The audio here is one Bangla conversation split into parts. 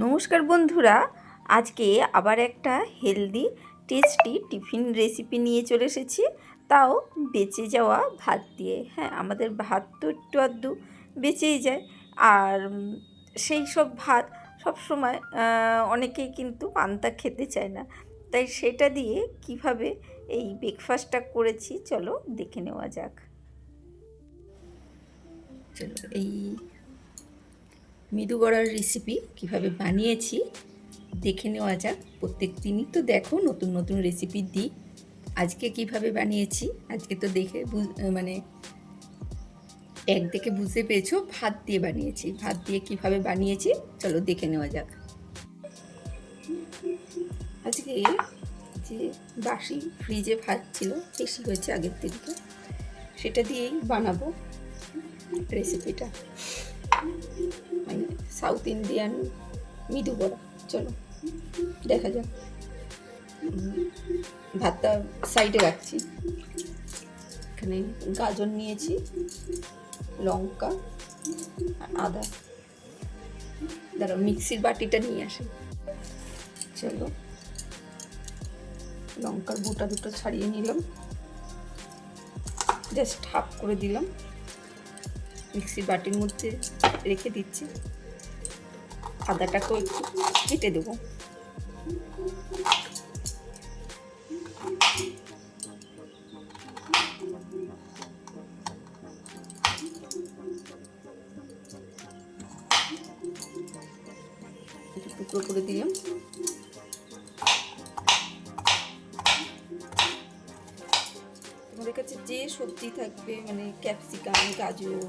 নমস্কার বন্ধুরা, আজকে আবার একটা হেলদি টেস্টি টিফিন রেসিপি নিয়ে চলে এসেছি, তাও বেঁচে যাওয়া ভাত দিয়ে। হ্যাঁ, আমাদের ভাত তো একটু আধটু বেঁচেই যায়। আর সেই সব ভাত সবসময় অনেকেই কিন্তু পান্তা খেতে চায় না, তাই সেটা দিয়ে কিভাবে এই ব্রেকফাস্টটা করেছি চলো দেখে নেওয়া যাক। চলো এই মৃদু গড়ার রেসিপি কিভাবে বানিয়েছি দেখে নেওয়া যাক। প্রত্যেক দিনই তো দেখো নতুন নতুন রেসিপি দিই। আজকে কিভাবে বানিয়েছি, আজকে তো দেখে মানে দেখে বুঝতে পেরেছো ভাত দিয়ে বানিয়েছি। ভাত দিয়ে কিভাবে বানিয়েছি চলো দেখে নেওয়া যাক। আজকে যে বাসি ফ্রিজে ভাত ছিল, বেশি হয়েছে আগের দিনকে, সেটা দিয়েই বানাবো রেসিপিটা, মানে সাউথ ইন্ডিয়ান মৃদু বড়া। চলো দেখা যাক। ভাতটা সাইডে রাখছি। এখানে গাজর নিয়েছি, লঙ্কা আর আদা। দাঁড়াও মিক্সির বাটিটা নিয়ে আসি। চলো লঙ্কার বোটা দুটো ছাড়িয়ে নিলাম, জাস্ট হাফ করে দিলাম, মিক্সির বাটির মধ্যে রেখে দিচ্ছি। আদাটাকেও একটু কেটে দেবো। টুকরো করে দিলাম। তোমাদের কাছে যে সবজি থাকবে, মানে ক্যাপসিকাম, গাজর,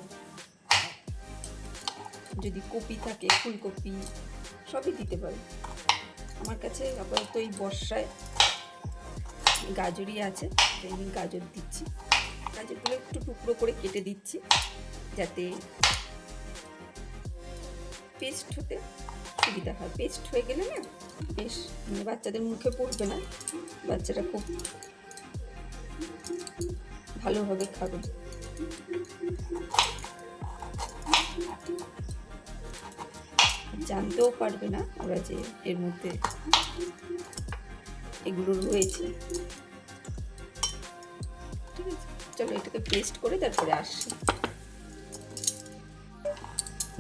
যদি কপি থাকে ফুলকপি, সবই দিতে পারো। আমার কাছে আপাতত এই বর্ষায় গাজরই আছে, তাই আমি গাজর দিচ্ছি। গাজরগুলো একটু টুকরো করে কেটে দিচ্ছি, যাতে পেস্ট হতে সুবিধা হয়। পেস্ট হয়ে গেলে না বেশ, মানে বাচ্চাদের মুখে পড়বে না, বাচ্চারা খুব ভালোভাবে খাবে। জানতেও পারবে না ওরা যে এর মধ্যে এগুলো রয়েছে। ঠিক আছে, চলো এটাকে পেস্ট করে তারপরে আসছি।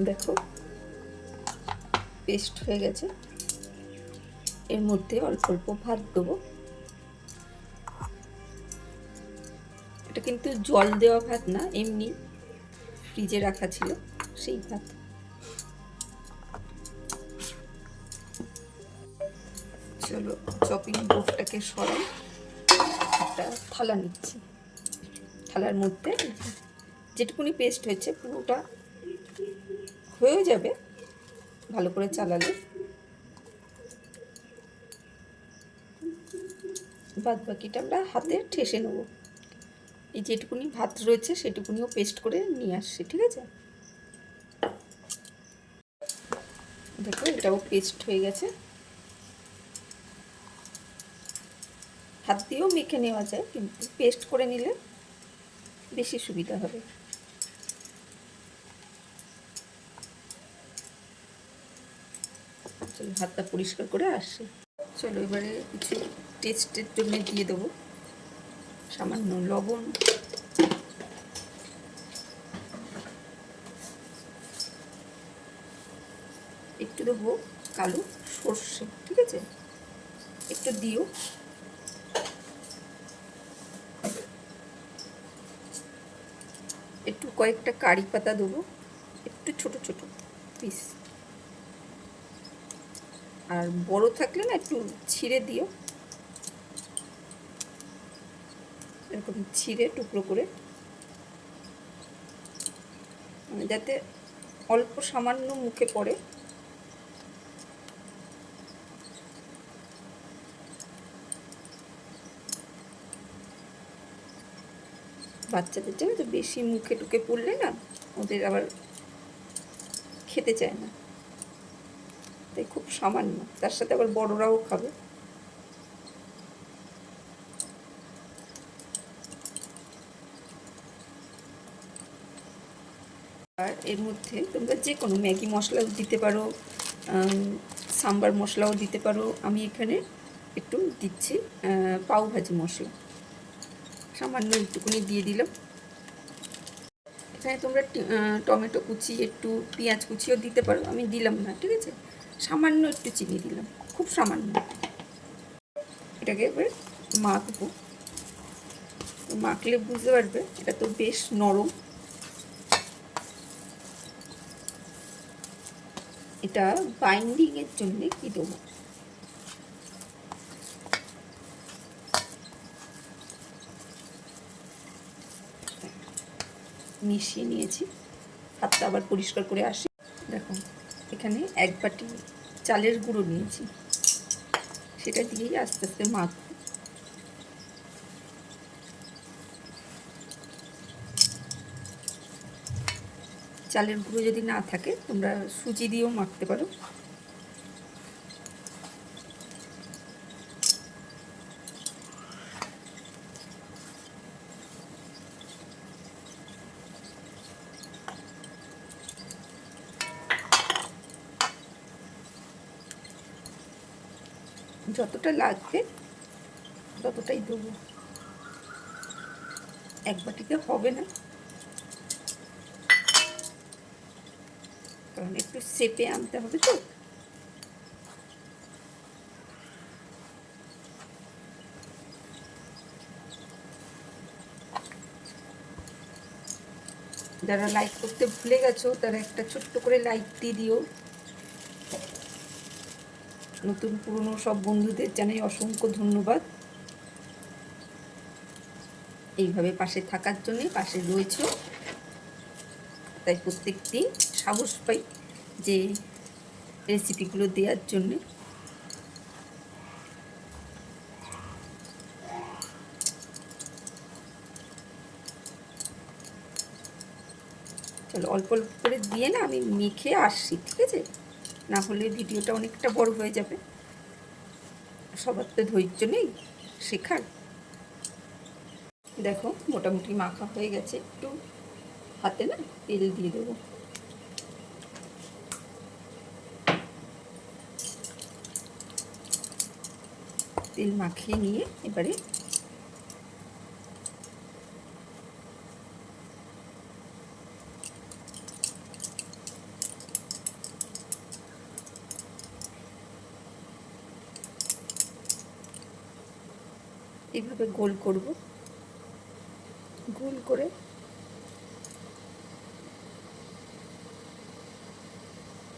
দেখো পেস্ট হয়ে গেছে। এর মধ্যে অল্প অল্প ভাত দেবো। এটা কিন্তু জল দেওয়া ভাত না, এমনি ফ্রিজে রাখা ছিল সেই ভাত। চলো চপিং বোর্ডটাকে সরাই, একটা থালা নিচ্ছি। থালার মধ্যে যেটুকুনি পেস্ট হয়েছে পুরোটা হয়ে যাবে ভালো করে চালালে। বাদ বাকিটা আমরা হাতে ঠেসে নেব। এই যেটুকুনি ভাত রয়েছে সেটুকুনিও পেস্ট করে নিয়ে আসছি। ঠিক আছে, দেখো এটাও পেস্ট হয়ে গেছে। হাত দিয়েও মেখে নেওয়া যায়, কিন্তু পেস্ট করে নিলে বেশি সুবিধা হবে। চলো হাতটা পরিষ্কার করে আসছি। চলো এবারে কিছু টেস্টের জন্য দিয়ে দেবো সামান্য লবণ, একটু দেবো কালো সর্ষে। ঠিক আছে, একটু দিও। একটু কয়েকটা কারি পাতা দেবো, একটু ছোট ছোট পিস। আর বড় থাকলে না একটু ছিঁড়ে দিও, এরকম ছিঁড়ে টুকরো করে, মানে যাতে অল্প সামান্য মুখে পড়ে। বাচ্চাদের জন্য তো বেশি মুখে টুকে পড়লে না ওদের আবার খেতে চায় না, তাই খুব সামান্য। তার সাথে আবার বড়রাও খাবে। আর এর মধ্যে তোমরা যে কোনো ম্যাগি মশলাও দিতে পারো, সাম্বার মশলাও দিতে পারো। আমি এখানে একটু দিচ্ছি পাও ভাজি মশলা, সামান্য একটুখানি দিয়ে দিলাম। এখানে তোমরা টমেটো কুচি, একটু পেঁয়াজ কুচিও দিতে পারো, আমি দিলাম না, ঠিক আছে। সামান্য একটু চিনি দিলাম, খুব সামান্য। এটাকে এবার মাখবো। মাখলে বুঝতে পারবে এটা তো বেশ নরম। এটা বাইন্ডিংয়ের জন্য কি দেবো, মিশিয়ে নিয়েছি। হাতটা আবার পরিষ্কার করে আসি। দেখো এখানে 1 বাটি চালের গুঁড়ো নিয়েছি, সেটা দিয়েই আস্তে আস্তে মাখবো। চালের গুঁড়ো যদি না থাকে তোমরা সুজি দিয়েও মাখতে পারো। যতটা লাগবে ততটাই দেবো, 1 বাটিতে হবে না, কারণ একটু সেপে আনতে হবে তো। যারা লাইক করতে ভুলে গেছো তারা একটা ছোট্ট করে লাইক দিয়ে দিও। নতুন পুরনো সব বন্ধুদের জানাই অসংখ্য ধন্যবাদ, এইভাবে পাশে থাকার জন্যে, পাশে রয়েছে। তাই প্রত্যেক দিন সাহস পাই যে রেসিপিগুলো দেওয়ার জন্যে। চলো অল্প অল্প করে দিয়ে না আমি মেখে আসছি, ঠিক আছে, না হলে ভিডিওটা অনেকটা বড় হয়ে যাবে। সবার তো ধৈর্য নেই শেখার। দেখো মোটামুটি মাখা হয়ে গেছে, একটু হাতে না তেল দিয়ে দেবো। তেল মাখিয়ে নিয়ে এবারে এইভাবে গোল করব, গোল করে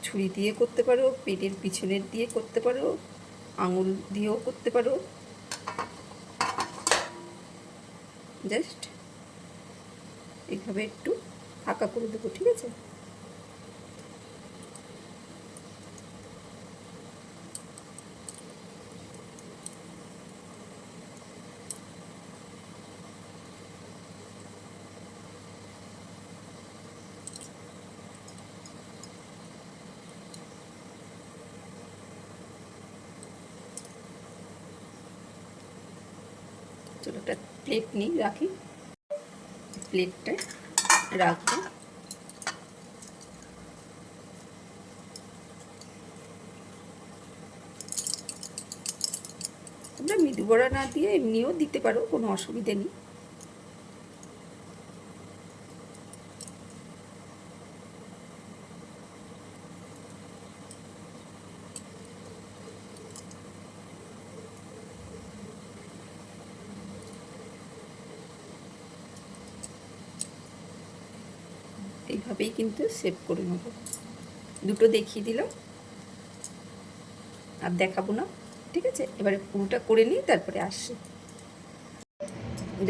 ছুরি দিয়ে করতে পারো, পেটের পিছনের দিয়ে করতে পারো, আঙুল দিয়েও করতে পারো। জাস্ট এইভাবে একটু ফাঁকা করে দেবো, ঠিক আছে। চলো একটা প্লেট নিই, রাখি, প্লেটটা রাখবো। তোমরা মৃদু বড়া না দিয়ে এমনিও দিতে পারো, কোনো অসুবিধে নেই। এইভাবেই কিন্তু সেভ করে নেব। দুটো দেখিয়ে দিলাম, আর দেখাবো না, ঠিক আছে। এবারে পুরোটা করে নিই, তারপরে আসছি।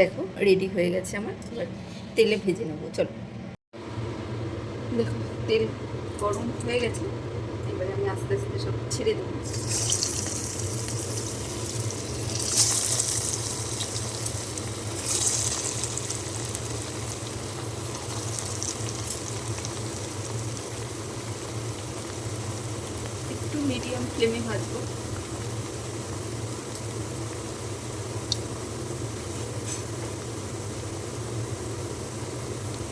দেখো রেডি হয়ে গেছে আমার, এবার তেলে ভেজে নেবো। চলো দেখো তেল গরম হয়ে গেছে, এবারে আমি আস্তে আস্তে সব ছেড়ে দেবো। একটু মিডিয়াম ফ্লেমে ভাজবো।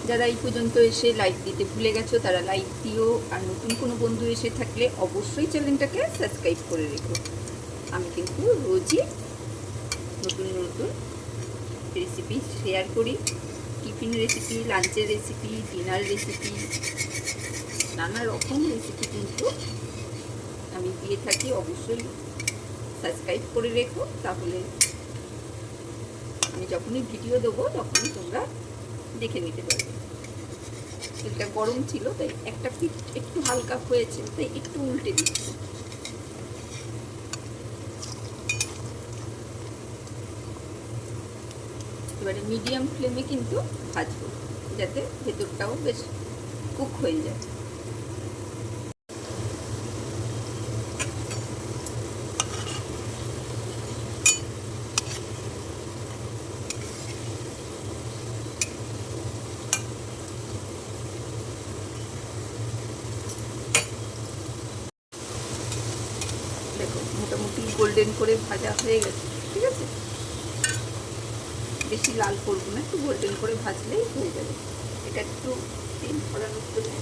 যারা এই পর্যন্ত এসে লাইক দিতে ভুলে গেছো তারা লাইক দিও, আর নতুন কোনো বন্ধু এসে থাকলে অবশ্যই চ্যানেলটাকে সাবস্ক্রাইব করে রেখো। আমি কিন্তু রোজই নতুন নতুন রেসিপি শেয়ার করি, টিফিন রেসিপি, লাঞ্চের রেসিপি, ডিনার রেসিপি, নানা রকম রেসিপি কিন্তু আমি দিয়ে থাকি। অবশ্যই সাবস্ক্রাইব করে রেখো, তাহলে আমি যখনই ভিডিও দেবো তখনই তোমরা দেখে নিতে পারবে। তেলটা গরম ছিল তাই একটা পিঠ একটু হালকা হয়েছে, তাই একটু উল্টে দিচ্ছি। এবারে মিডিয়াম ফ্লেমে কিন্তু ভাজবো, যাতে ভেতরটাও বেশ কুক হয়ে যায়। দেখো মোটামুটি গোল্ডেন করে ভাজা হয়ে গেছে, ঠিক আছে? বেশি লাল করবো না, একটু গোল্ডেন করে ভাজলেই হয়ে যাবে। এটা একটু তেল ছড়ানোর জন্য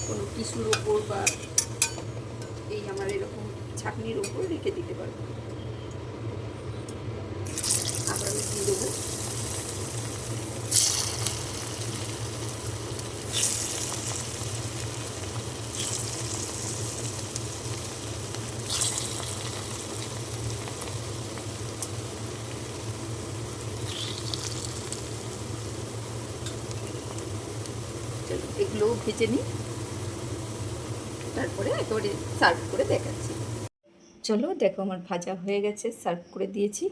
কোনো টিস্যুর ওপর বা এই আমার এরকম ছাঁকনির ওপর রেখে দিতে পারবো। আবার আমি দিয়ে দেবো এগুলোও ভেজে নিই, তারপরে একেবারে সার্ভ করে দেখাচ্ছি। চলো দেখো আমার ভাজা হয়ে গেছে, সার্ভ করে দিয়েছি।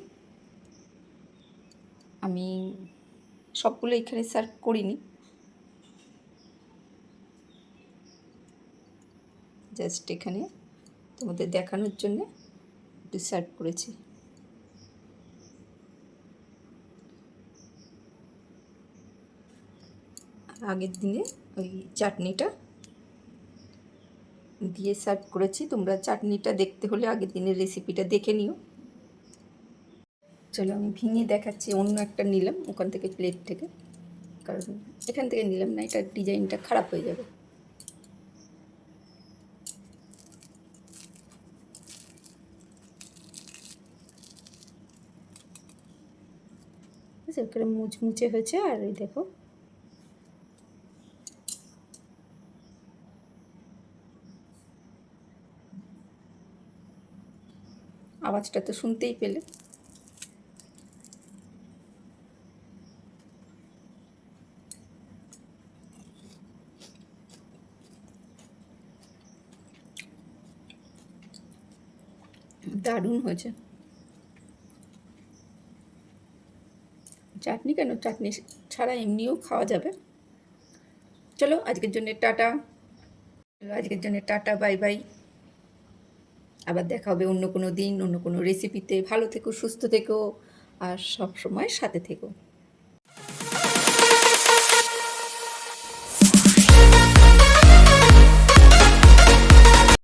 আমি সবগুলো এখানে সার্ভ করিনি, জাস্ট এখানে তোমাদের দেখানোর জন্য একটু সার্ভ করেছি। আগের দিনে ওই চাটনিটা দিয়ে সার্ভ করেছি। তোমরা চাটনিটা দেখতে হলে আগের দিনের রেসিপিটা দেখে নিও। চলো আমি ভেঙে দেখাচ্ছি। অন্য একটা নিলাম ওখান থেকে, প্লেট থেকে, কারণ এখান থেকে নিলাম না, এটার ডিজাইনটা খারাপ হয়ে যাবে। এখানে মুচমুচে হয়েছে, আর এই দেখো আওয়াজটা তো শুনতেই পেলে। দারুণ হয়েছে। চাটনি কেন, চাটনি ছাড়া এমনিও খাওয়া যাবে। চলো আজকের জন্য টাটা। Bye bye. আবার দেখা হবে অন্য কোনো দিন, অন্য কোনো রেসিপিতে। ভালো থেকো, সুস্থ থেকো, আর সব সময় সাথে থেকো।